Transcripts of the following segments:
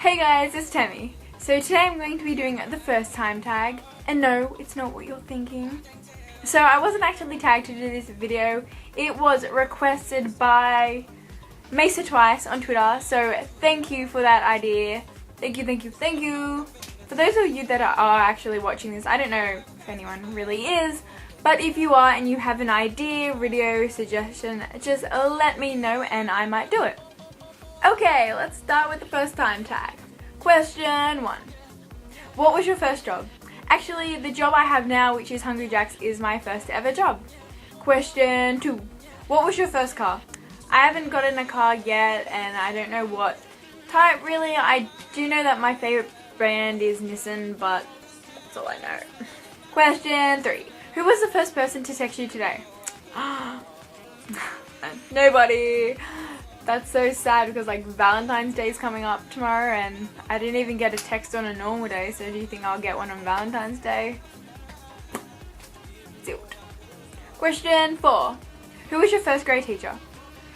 Hey guys, it's Tammy. So today I'm going to be doing the first time tag, and no, it's not what you're thinking. So I wasn't actually tagged to do this video. It was requested by Mesa Twice on Twitter, so thank you for that idea. Thank you. For those of you that are actually watching this, I don't know if anyone really is, but if you are and you have an idea, video, suggestion, just let me know and I might do it. Okay, let's start with the first time tag. Question 1. What was your first job? Actually, the job I have now, which is Hungry Jack's, is my first ever job. Question 2. What was your first car? I haven't gotten a car yet and I don't know what type really. I do know that my favorite brand is Nissan, but that's all I know. Question 3. Who was the first person to text you today? Nobody. That's so sad because like Valentine's Day is coming up tomorrow and I didn't even get a text on a normal day, so do you think I'll get one on Valentine's Day? Zilch. Question 4. Who was your first grade teacher?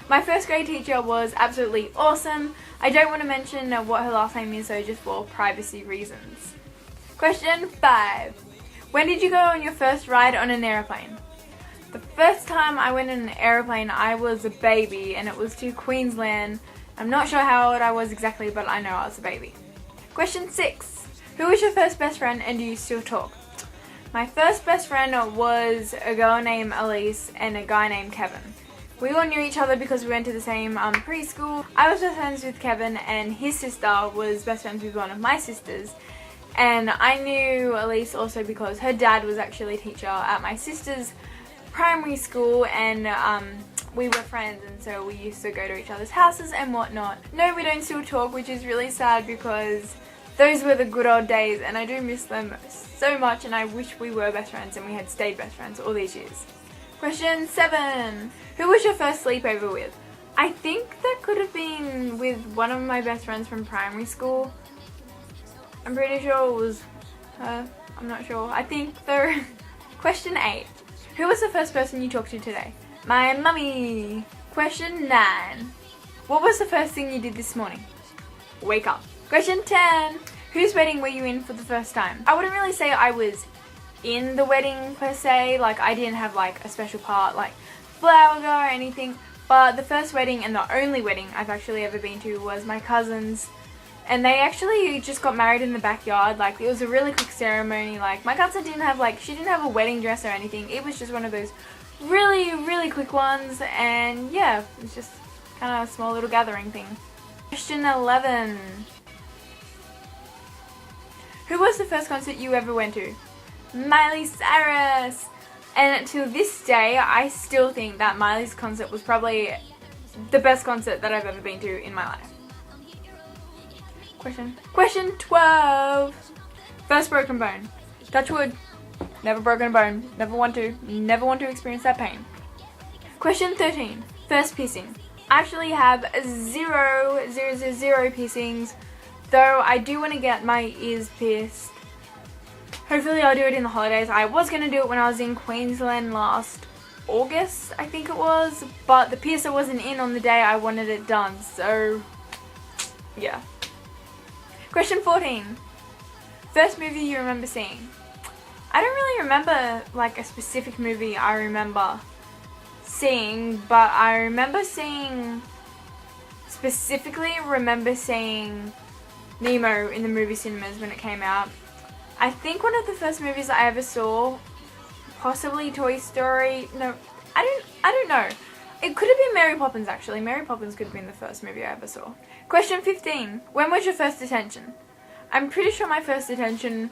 My first grade teacher was absolutely awesome. I don't want to mention what her last name is, so just for privacy reasons. Question 5. When did you go on your first ride on an airplane? The first time I went in an airplane, I was a baby and it was to Queensland. I'm not sure how old I was exactly, but I know I was a baby. Question 6. Who was your first best friend and do you still talk? My first best friend was a girl named Elise and a guy named Kevin. We all knew each other because we went to the same preschool. I was best friends with Kevin and his sister was best friends with one of my sisters. And I knew Elise also because her dad was actually a teacher at my sister's primary school, and we were friends, and so we used to go to each other's houses and whatnot. No, we don't still talk, which is really sad because those were the good old days and I do miss them so much, and I wish we were best friends and we had stayed best friends all these years. Question 7. Who was your first sleepover with? I think that could have been with one of my best friends from primary school. I'm pretty sure it was her. I'm not sure. I think though. Question 8. Who was the first person you talked to today? My mummy. Question 9. What was the first thing you did this morning? Wake up. Question 10. Whose wedding were you in for the first time? I wouldn't really say I was in the wedding per se. Like I didn't have like a special part like flower girl or anything. But the first wedding and the only wedding I've actually ever been to was my cousin's. And they actually just got married in the backyard. Like it was a really quick ceremony. Like my cousin didn't have she didn't have a wedding dress or anything. It was just one of those really quick ones, and yeah, it was just kind of a small little gathering thing. Question 11. Who was the first concert you ever went to? MileyCyrus. And to this day, I still think that Miley's concert was probably the best concert that I've ever been to in my life. Question 12. First broken bone. Touch wood. Never broken a bone. Never want to experience that pain. Question 13. First piercing. I actually have zero piercings, though I do want to get my ears pierced. Hopefully I'll do it in the holidays. I was going to do it when I was in Queensland last August, I think it was, but the piercer wasn't in on the day I wanted it done, so yeah. Question 14. First movie you remember seeing? I don't really remember like a specific movie I remember seeing, but I remember seeing Nemo in the movie cinemas when it came out. I think one of the first movies I ever saw, possibly Toy Story. No, I don't know. It could have been Mary Poppins actually. Mary Poppins could have been the first movie I ever saw. Question 15. When was your first detention? I'm pretty sure my first detention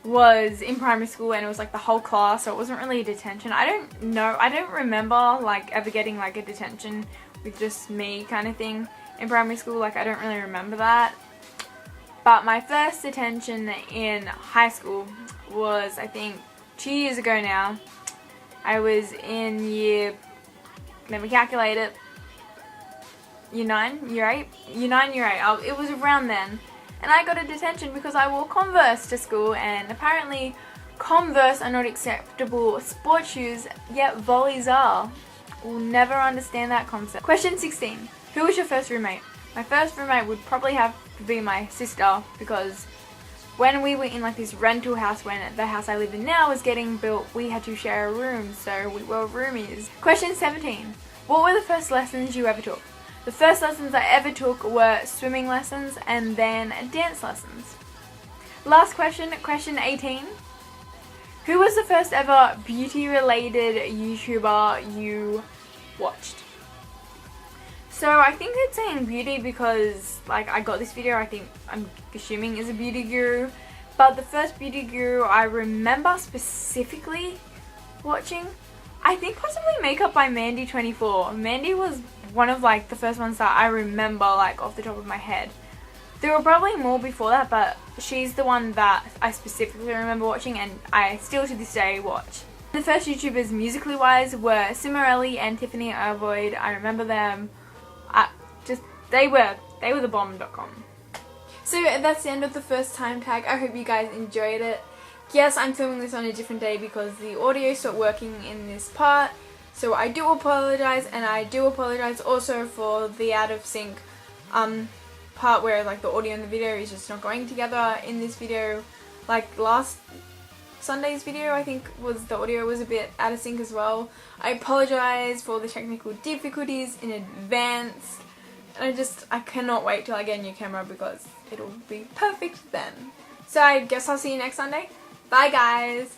was in primary school and it was like the whole class, so it wasn't really a detention. I don't know. I don't remember like ever getting like a detention with just me kind of thing in primary school. Like I don't really remember that. But my first detention in high school was I think 2 years ago now. I was in year, let me calculate it, year 9, year 8? Year 9, year 8. It was around then. And I got a detention because I wore Converse to school, and apparently Converse are not acceptable sports shoes, yet volleys are. We'll never understand that concept. Question 16. Who was your first roommate? My first roommate would probably have to be my sister, because when we were in like this rental house, when the house I live in now was getting built, we had to share a room, so we were roomies. Question 17. What were the first lessons you ever took? The first lessons I ever took were swimming lessons and then dance lessons. Last question, question 18. Who was the first ever beauty related YouTuber you watched? So I think it's saying beauty because like I got this video, I'm assuming is a beauty guru, but the first beauty guru I remember specifically watching, I think possibly Makeup by Mandy24. Mandy was one of like the first ones that I remember like off the top of my head. There were probably more before that, but she's the one that I specifically remember watching and I still to this day watch. The first YouTubers musically wise were Cimarelli and Tiffany Irvoid. I remember them. They were the bomb.com. So that's the end of the first time tag. I hope you guys enjoyed it. Yes, I'm filming this on a different day because the audio stopped working in this part. So I do apologize, and I do apologize also for the out of sync part where like the audio and the video is just not going together in this video. Like last Sunday's video, I think the audio was a bit out of sync as well. I apologize for the technical difficulties in advance. And I cannot wait till I get a new camera because it'll be perfect then. So I guess I'll see you next Sunday. Bye guys!